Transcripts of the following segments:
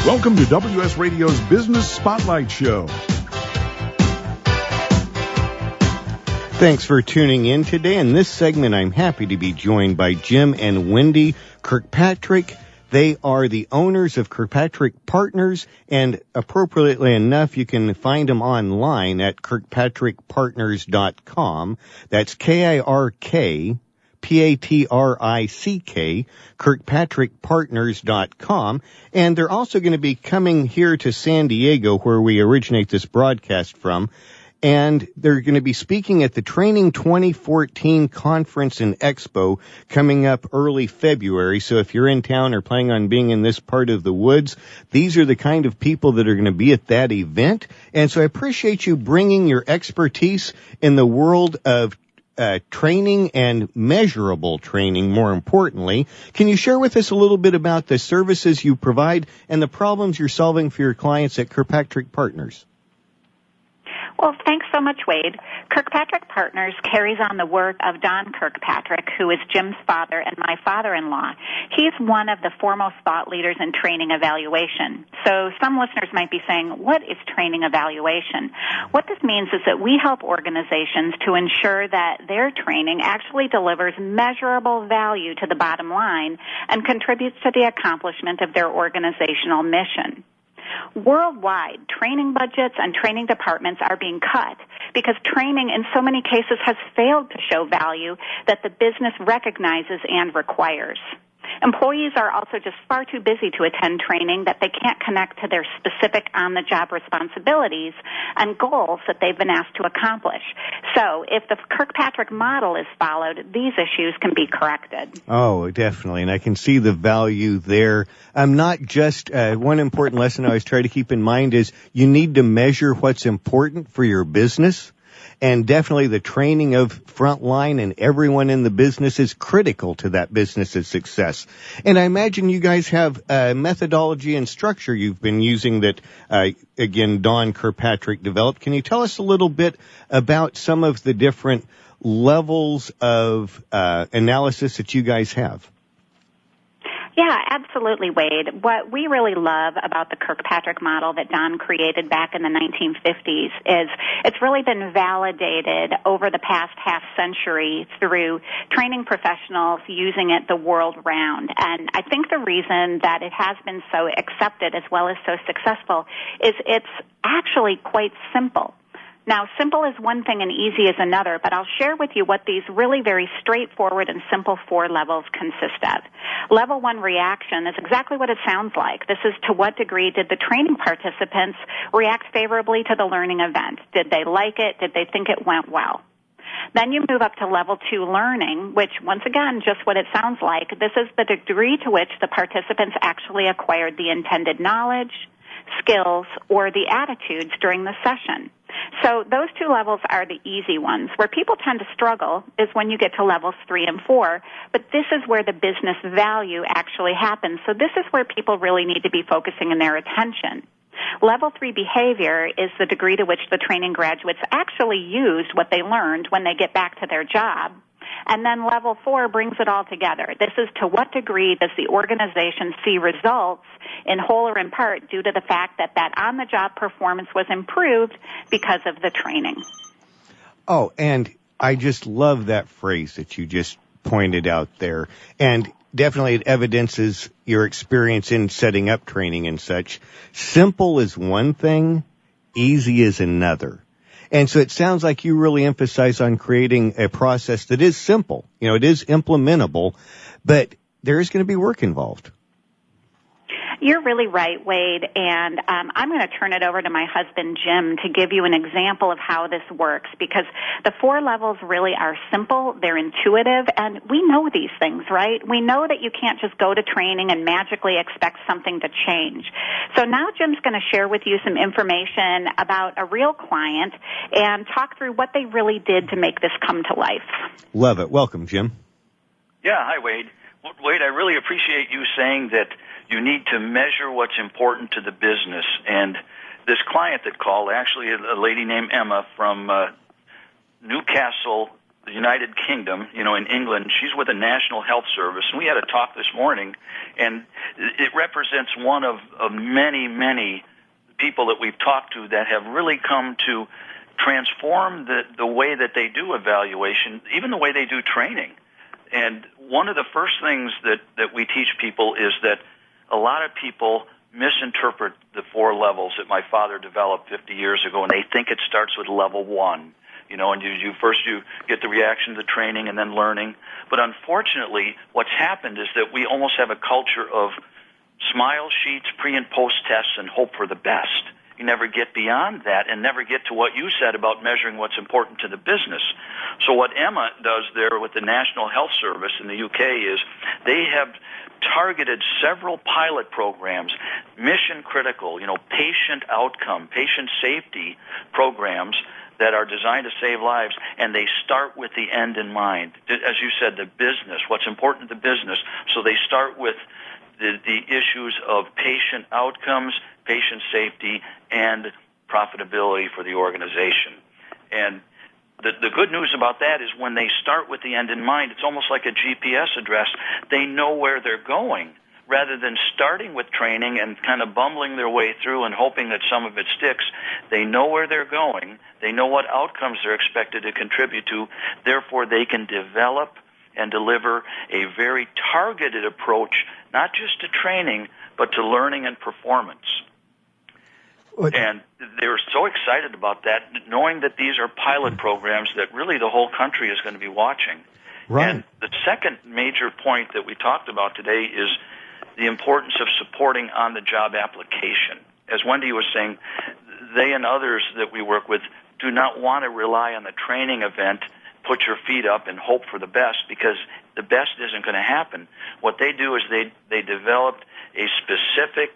Welcome to WS Radio's Business Spotlight Show. Thanks for tuning in today. In this segment, I'm happy to be joined by Jim and Wendy Kirkpatrick. They are the owners of Kirkpatrick Partners, and appropriately enough, you can find them online at kirkpatrickpartners.com. That's KIRKPATRICK, kirkpatrickpartners.com. And they're also going to be coming here to San Diego, where we originate this broadcast from. And they're going to be speaking at the Training 2014 Conference and Expo coming up early February. So if you're in town or planning on being in this part of the woods, these are the kind of people that are going to be at that event. And so I appreciate you bringing your expertise in the world of training and measurable training, more importantly. Can you share with us a little bit about the services you provide and the problems you're solving for your clients at Kirkpatrick Partners? Well, thanks so much, Wade. Kirkpatrick Partners carries on the work of Don Kirkpatrick, who is Jim's father and my father-in-law. He's one of the foremost thought leaders in training evaluation. So some listeners might be saying, what is training evaluation? What this means is that we help organizations to ensure that their training actually delivers measurable value to the bottom line and contributes to the accomplishment of their organizational mission. Worldwide, training budgets and training departments are being cut because training in so many cases has failed to show value that the business recognizes and requires. Employees are also just far too busy to attend training that they can't connect to their specific on-the-job responsibilities and goals that they've been asked to accomplish. So if the Kirkpatrick model is followed, these issues can be corrected. Oh, definitely, and I can see the value there. Not just one important lesson I always try to keep in mind is you need to measure what's important for your business. And definitely the training of frontline and everyone in the business is critical to that business's success. And I imagine you guys have a methodology and structure you've been using that, again, Don Kirkpatrick developed. Can you tell us a little bit about some of the different levels of analysis that you guys have? Yeah, absolutely, Wade. What we really love about the Kirkpatrick model that Don created back in the 1950s is it's really been validated over the past half century through training professionals using it the world round. And I think the reason that it has been so accepted as well as so successful is it's actually quite simple. Now, simple is one thing and easy is another, but I'll share with you what these really very straightforward and simple 4 levels consist of. Level 1 reaction is exactly what it sounds like. This is to what degree did the training participants react favorably to the learning event? Did they like it? Did they think it went well? Then you move up to level 2 learning, which once again, just what it sounds like. This is the degree to which the participants actually acquired the intended knowledge, skills, or the attitudes during the session. So those 2 levels are the easy ones. Where people tend to struggle is when you get to levels 3 and 4, but this is where the business value actually happens. So this is where people really need to be focusing in their attention. Level 3 behavior is the degree to which the training graduates actually used what they learned when they get back to their job. And then level 4 brings it all together. This is to what degree does the organization see results in whole or in part due to the fact that that on-the-job performance was improved because of the training. Oh, and I just love that phrase that you just pointed out there. And definitely it evidences your experience in setting up training and such. Simple is one thing, easy is another. And so it sounds like you really emphasize on creating a process that is simple. You know, it is implementable, but there is going to be work involved. You're really right, Wade, and I'm going to turn it over to my husband, Jim, to give you an example of how this works, because the 4 levels really are simple, they're intuitive, and we know these things, right? We know that you can't just go to training and magically expect something to change. So now Jim's going to share with you some information about a real client and talk through what they really did to make this come to life. Love it. Welcome, Jim. Yeah, hi, Wade. Wade, I really appreciate you saying that you need to measure what's important to the business. And this client that called, actually a lady named Emma from Newcastle, the United Kingdom, in England. She's with the National Health Service, and we had a talk this morning, and it represents one of many, many people that we've talked to that have really come to transform the way that they do evaluation, even the way they do training. And one of the first things that we teach people is that a lot of people misinterpret the 4 levels that my father developed 50 years ago, and they think it starts with level 1. And you first get the reaction to the training and then learning. But unfortunately, what's happened is that we almost have a culture of smile sheets, pre and post tests, and hope for the best. You never get beyond that and never get to what you said about measuring what's important to the business. So what Emma does there with the National Health Service in the UK is they have targeted several pilot programs, mission critical, patient outcome, patient safety programs that are designed to save lives, and they start with the end in mind. As you said, the business, what's important to the business. So they start with the issues of patient outcomes, patient safety, and profitability for the organization. And the good news about that is when they start with the end in mind, it's almost like a GPS address. They know where they're going. Rather than starting with training and kind of bumbling their way through and hoping that some of it sticks, they know where they're going. They know what outcomes they're expected to contribute to. Therefore, they can develop and deliver a very targeted approach, not just to training, but to learning and performance. And they're so excited about that, knowing that these are pilot programs that really the whole country is going to be watching. Right. And the second major point that we talked about today is the importance of supporting on-the-job application. As Wendy was saying, they and others that we work with do not want to rely on the training event, put your feet up and hope for the best, because the best isn't going to happen. What they do is they developed a specific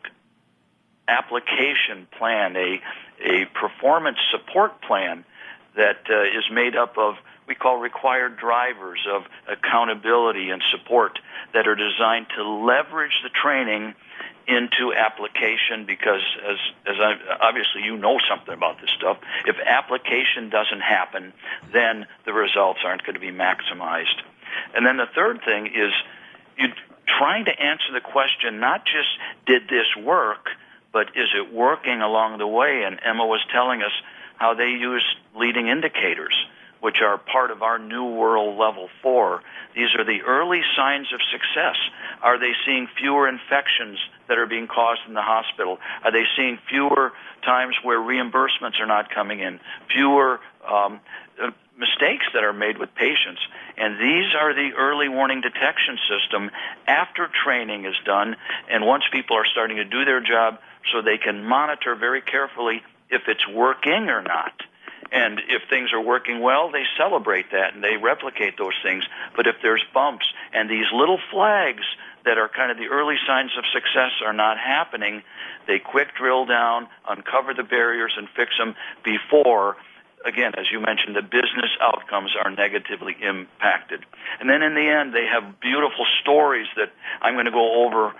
application plan, a performance support plan that is made up of, we call required drivers of accountability and support that are designed to leverage the training into application, because obviously you know something about this stuff. If application doesn't happen, then the results aren't going to be maximized. And then the third thing is you trying to answer the question, not just did this work, but is it working along the way? And Emma was telling us how they use leading indicators, which are part of our New World Level 4. These are the early signs of success. Are they seeing fewer infections that are being caused in the hospital? Are they seeing fewer times where reimbursements are not coming in? Fewer mistakes that are made with patients? And these are the early warning detection system after training is done and once people are starting to do their job, so they can monitor very carefully if it's working or not. And if things are working well, they celebrate that and they replicate those things. But if there's bumps and these little flags that are kind of the early signs of success are not happening, they quick drill down, uncover the barriers, and fix them before, again, as you mentioned, the business outcomes are negatively impacted. And then in the end, they have beautiful stories that I'm going to go over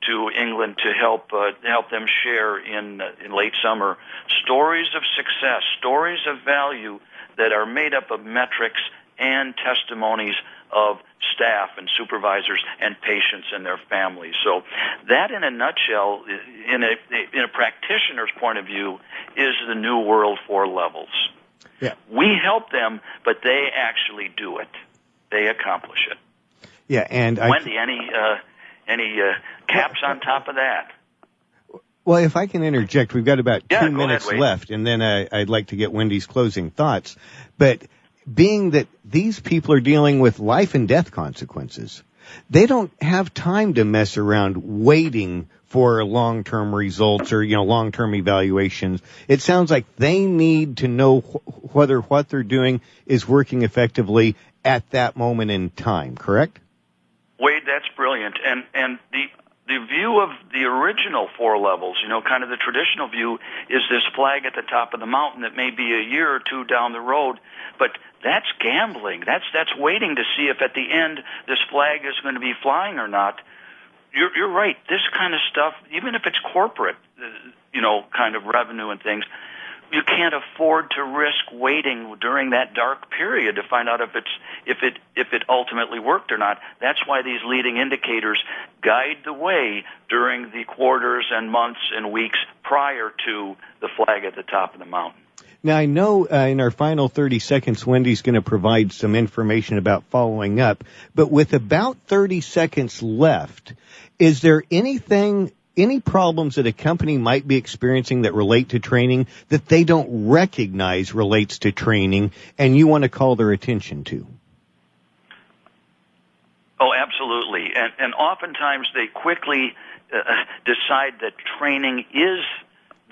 to England to help them share in late summer. Stories of success, stories of value that are made up of metrics and testimonies of staff and supervisors and patients and their families. So that, in a nutshell, in a practitioner's point of view, is the New World 4 levels. Yeah. We help them, but they actually do it. They accomplish it. Yeah, and Wendy, any caps on top of that? Well, if I can interject, we've got about 2 minutes left, and then I'd like to get Wendy's closing thoughts. But being that these people are dealing with life and death consequences, they don't have time to mess around waiting for long-term results or, long-term evaluations. It sounds like they need to know whether what they're doing is working effectively at that moment in time, correct? Wade, that's brilliant. And the view of the original 4 levels, kind of the traditional view, is this flag at the top of the mountain that may be a year or two down the road, but that's gambling. That's waiting to see if at the end this flag is going to be flying or not. You're right. This kind of stuff, even if it's corporate, kind of revenue and things, you can't afford to risk waiting during that dark period to find out if it ultimately worked or not. That's why these leading indicators guide the way during the quarters and months and weeks prior to the flag at the top of the mountain. Now, I know in our final 30 seconds, Wendy's going to provide some information about following up, but with about 30 seconds left, is there any problems that a company might be experiencing that relate to training that they don't recognize relates to training and you want to call their attention to? Oh, absolutely. And oftentimes they quickly decide that training is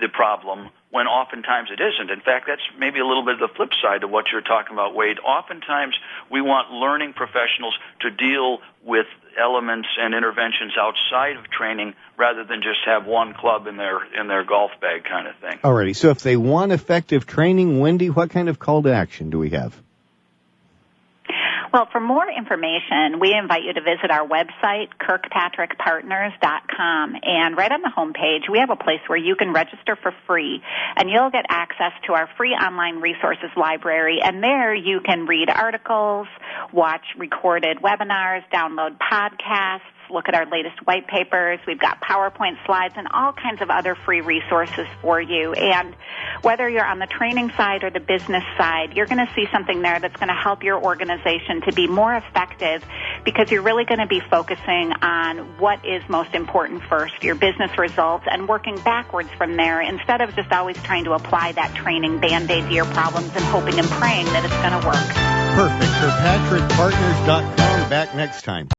the problem when oftentimes it isn't. In fact, that's maybe a little bit of the flip side of what you're talking about, Wade. Oftentimes we want learning professionals to deal with elements and interventions outside of training rather than just have one club in their golf bag kind of thing. Alrighty, so if they want effective training, Wendy, what kind of call to action do we have? Well, for more information, we invite you to visit our website, kirkpatrickpartners.com. And right on the homepage, we have a place where you can register for free, and you'll get access to our free online resources library. And there you can read articles, watch recorded webinars, download podcasts, look at our latest white papers. We've got PowerPoint slides and all kinds of other free resources for you. And whether you're on the training side or the business side, you're going to see something there that's going to help your organization to be more effective, because you're really going to be focusing on what is most important first, your business results, and working backwards from there instead of just always trying to apply that training Band-Aid to your problems and hoping and praying that it's going to work. Perfect. KirkpatrickPartners.com. Back next time.